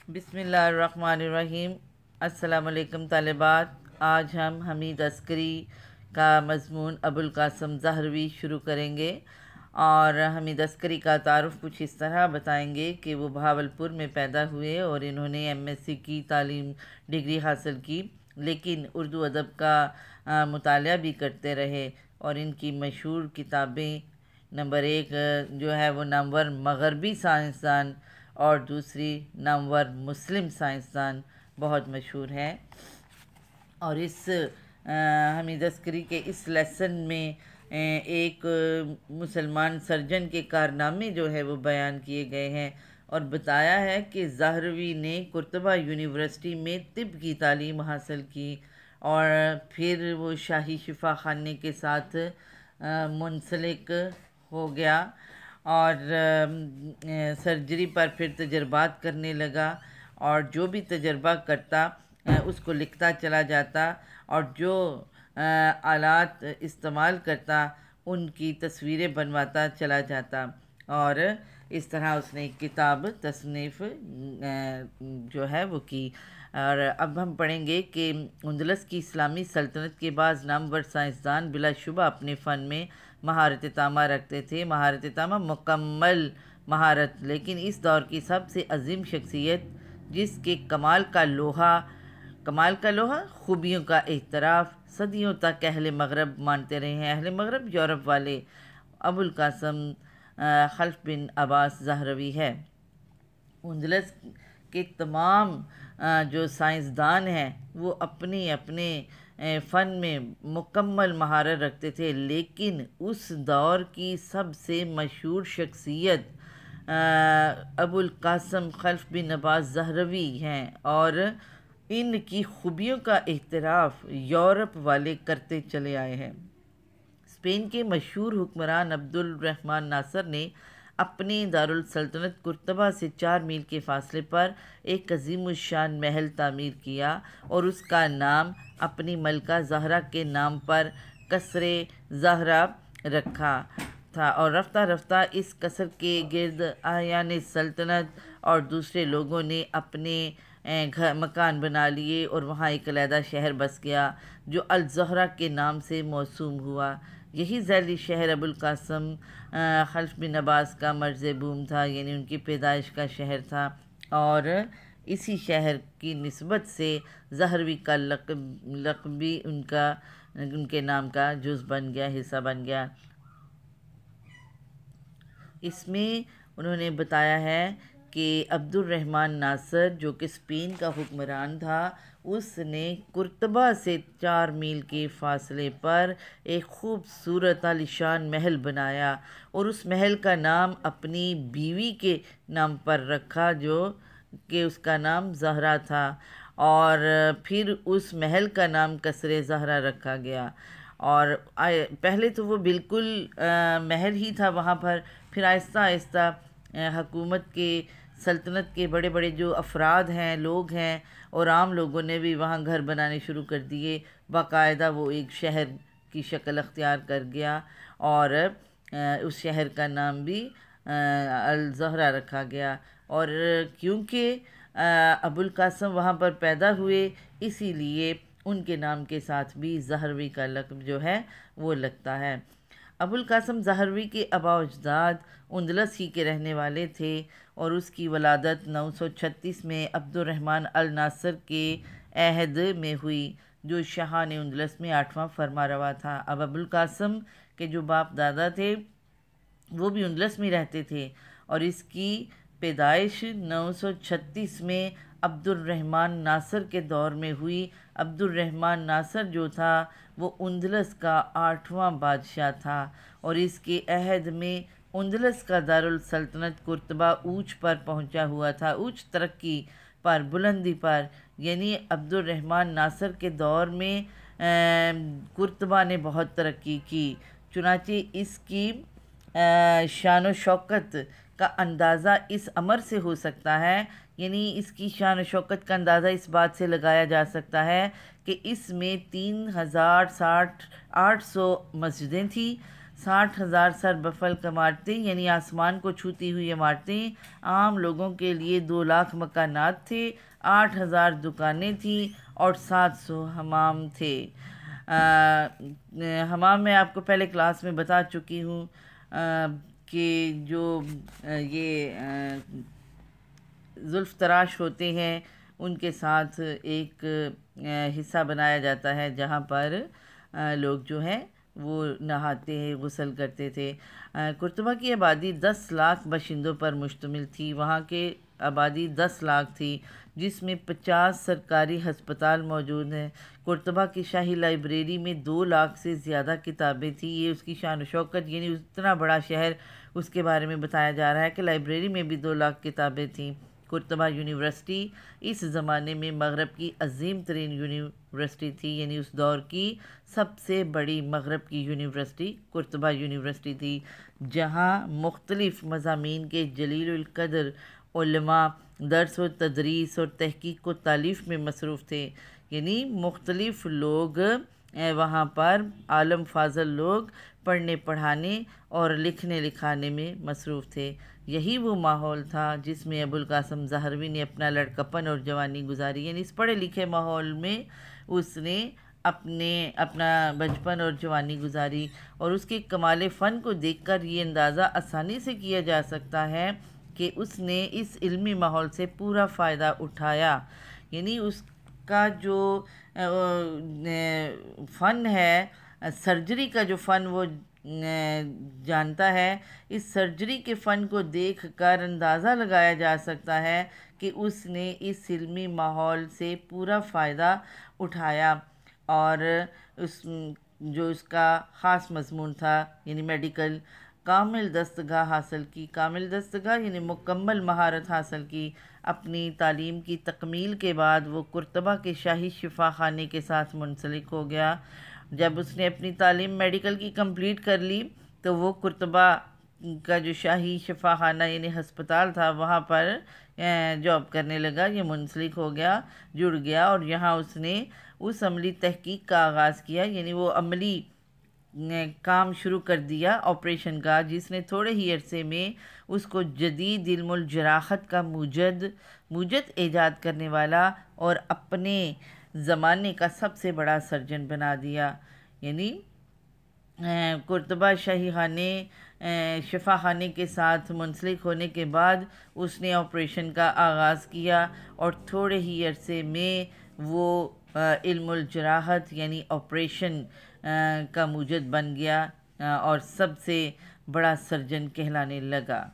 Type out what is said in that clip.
بسم اللہ الرحمن الرحیم۔ السلام علیکم طالبات۔ آج ہم حمید عسکری کا مضمون ابوالقاسم زہروی شروع کریں گے، اور حمید عسکری کا تعارف کچھ اس طرح بتائیں گے کہ وہ بہاولپور میں پیدا ہوئے اور انہوں نے MSc کی تعلیم ڈگری حاصل کی، لیکن اردو ادب کا مطالعہ بھی کرتے رہے، اور ان کی مشہور کتابیں نمبر 1 جو ہے وہ نامور مغربی سائنسدان اور دوسری نامور مسلم سائنسدان بہت مشہور ہے۔ اور اس حمید عسکری کے اس لیسن میں ایک مسلمان سرجن کے کارنامے جو ہے وہ بیان کیے گئے ہیں، اور بتایا ہے کہ زہروی نے قرطبہ یونیورسٹی میں طب کی تعلیم حاصل کی، اور پھر وہ شاہی شفا خانے کے ساتھ منسلک ہو گیا، اور سرجری پر پھر تجربات کرنے لگا، اور جو بھی تجربہ کرتا اس کو لکھتا چلا جاتا، اور جو آلات استعمال کرتا ان کی تصویریں بنواتا چلا جاتا، اور اس طرح اس نے ایک کتاب تصنیف جو ہے وہ کی۔ اور اب ہم پڑھیں گے کہ اندلس کی اسلامی سلطنت کے بعض نامور سائنسدان بلا شبہ اپنے فن میں مہارت تامہ رکھتے تھے۔ مہارت تامہ مکمل مہارت، لیکن اس دور کی سب سے عظیم شخصیت جس کے کمال کا لوہا خوبیوں کا اعتراف صدیوں تک اہل مغرب مانتے رہے ہیں، اہل مغرب یورپ والے، ابوالقاسم خلف بن عباس زہروی ہے۔ اندلس کے تمام جو سائنسدان ہیں وہ اپنے فن میں مکمل مہارت رکھتے تھے، لیکن اس دور کی سب سے مشہور شخصیت ابوالقاسم خلف بن عباس زہروی ہیں، اور ان کی خوبیوں کا اعتراف یورپ والے کرتے چلے آئے ہیں۔ اسپین کے مشہور حکمران عبد الرحمن ناصر نے اپنے دارالسلطنت قرطبہ سے 4 میل کے فاصلے پر ایک عظیم الشان محل تعمیر کیا، اور اس کا نام اپنی ملکہ زہرا کے نام پر قصر زہرا رکھا تھا، اور رفتہ رفتہ اس قصر کے گرد اعیان سلطنت اور دوسرے لوگوں نے اپنے مکان بنا لیے، اور وہاں ایک علیحدہ شہر بس گیا جو الزہرا کے نام سے موسوم ہوا۔ یہی ذیلی شہر ابوالقاسم خلف بن عباس کا مرز بوم تھا، یعنی ان کی پیدائش کا شہر تھا، اور اسی شہر کی نسبت سے زہروی کا لقب بھی ان کے نام کا جز بن گیا، حصہ بن گیا۔ اس میں انہوں نے بتایا ہے کہ عبد الرحمن ناصر جو کہ اسپین کا حکمران تھا، اس نے قرطبہ سے 4 میل کے فاصلے پر ایک خوبصورت عالیشان محل بنایا، اور اس محل کا نام اپنی بیوی کے نام پر رکھا جو کہ اس کا نام زہرا تھا، اور پھر اس محل کا نام قصر زہرا رکھا گیا۔ اور پہلے تو وہ بالکل محل ہی تھا وہاں پر، پھر آہستہ آہستہ حکومت کے سلطنت کے بڑے بڑے جو افراد ہیں، لوگ ہیں، اور عام لوگوں نے بھی وہاں گھر بنانے شروع کر دیے، باقاعدہ وہ ایک شہر کی شکل اختیار کر گیا، اور اس شہر کا نام بھی الزہرا رکھا گیا۔ اور کیونکہ ابوالقاسم وہاں پر پیدا ہوئے، اسی لیے ان کے نام کے ساتھ بھی زہروی کا لقب جو ہے وہ لگتا ہے۔ ابوالقاسم زہروی کے آباء و اجداد اندلس ہی کے رہنے والے تھے، اور اس کی ولادت 936 میں عبد الرحمن الناصر کے عہد میں ہوئی، جو شاہان اندلس میں 8واں فرما روا تھا۔ اب ابوالقاسم کے جو باپ دادا تھے وہ بھی اندلس میں رہتے تھے، اور اس کی پیدائش 936 میں عبد الرحمن ناصر کے دور میں ہوئی۔ عبد الرحمن ناصر جو تھا وہ اندلس کا 8واں بادشاہ تھا، اور اس کے عہد میں اندلس کا دارالسلطنت قرطبہ اوج پر پہنچا ہوا تھا، اوج ترقی پر، بلندی پر، یعنی عبد الرحمن ناصر کے دور میں قرطبہ نے بہت ترقی کی، چنانچہ اس کی شان و شوکت کا اندازہ اس امر سے ہو سکتا ہے، یعنی اس کی شان و شوکت کا اندازہ اس بات سے لگایا جا سکتا ہے کہ اس میں 3800 مسجدیں تھیں، 60,000 سر بفل عمارتیں یعنی آسمان کو چھوتی ہوئی عمارتیں، عام لوگوں کے لیے 2 لاکھ مکانات تھے، 8,000 دکانیں تھیں اور 700 حمام تھے۔ حمام میں آپ کو پہلے کلاس میں بتا چکی ہوں کہ جو یہ زلف تراش ہوتے ہیں ان کے ساتھ ایک حصہ بنایا جاتا ہے جہاں پر لوگ جو ہیں وہ نہاتے ہیں، غسل کرتے تھے۔ قرطبہ کی آبادی 10 لاکھ باشندوں پر مشتمل تھی۔ وہاں کے آبادی 10 لاکھ تھی، جس میں 50 سرکاری ہسپتال موجود ہیں۔ قرطبہ کی شاہی لائبریری میں 2 لاکھ سے زیادہ کتابیں تھیں۔ یہ اس کی شان و شوکت، یعنی اتنا بڑا شہر، اس کے بارے میں بتایا جا رہا ہے کہ لائبریری میں بھی 2 لاکھ کتابیں تھیں۔ قرطبہ یونیورسٹی اس زمانے میں مغرب کی عظیم ترین یونیورسٹی تھی، یعنی اس دور کی سب سے بڑی مغرب کی یونیورسٹی قرطبہ یونیورسٹی تھی، جہاں مختلف مضامین کے جلیل القدر علماء درس و تدریس اور تحقیق و تالیف میں مصروف تھے۔ یعنی مختلف لوگ وہاں پر عالم فاضل لوگ پڑھنے پڑھانے اور لکھنے لکھانے میں مصروف تھے۔ یہی وہ ماحول تھا جس میں ابوالقاسم زہروی نے اپنا لڑکپن اور جوانی گزاری، یعنی اس پڑھے لکھے ماحول میں اس نے اپنا بچپن اور جوانی گزاری، اور اس کے کمال فن کو دیکھ کر یہ اندازہ آسانی سے کیا جا سکتا ہے کہ اس نے اس علمی ماحول سے پورا فائدہ اٹھایا۔ یعنی اس کا جو فن ہے، سرجری کا جو فن وہ جانتا ہے، اس سرجری کے فن کو دیکھ کر اندازہ لگایا جا سکتا ہے کہ اس نے اس علمی ماحول سے پورا فائدہ اٹھایا، اور اس کا خاص مضمون تھا یعنی میڈیکل، کامل دستگاہ حاصل کی۔ کامل دستگاہ یعنی مکمل مہارت حاصل کی۔ اپنی تعلیم کی تکمیل کے بعد وہ قرطبہ کے شاہی شفا خانے کے ساتھ منسلک ہو گیا۔ جب اس نے اپنی تعلیم میڈیکل کی کمپلیٹ کر لی تو وہ قرطبہ کا جو شاہی شفا خانہ یعنی ہسپتال تھا وہاں پر جاب کرنے لگا، یہ منسلک ہو گیا، جڑ گیا، اور یہاں اس نے اس عملی تحقیق کا آغاز کیا، یعنی وہ عملی کام شروع کر دیا آپریشن کا، جس نے تھوڑے ہی عرصے میں اس کو جدید علم الجراحت کا موجد ایجاد کرنے والا اور اپنے زمانے کا سب سے بڑا سرجن بنا دیا۔ یعنی قرطبہ شاہی خانے شفا خانے کے ساتھ منسلک ہونے کے بعد اس نے آپریشن کا آغاز کیا، اور تھوڑے ہی عرصے میں وہ علم الجراحت یعنی آپریشن کا موجد بن گیا اور سب سے بڑا سرجن کہلانے لگا۔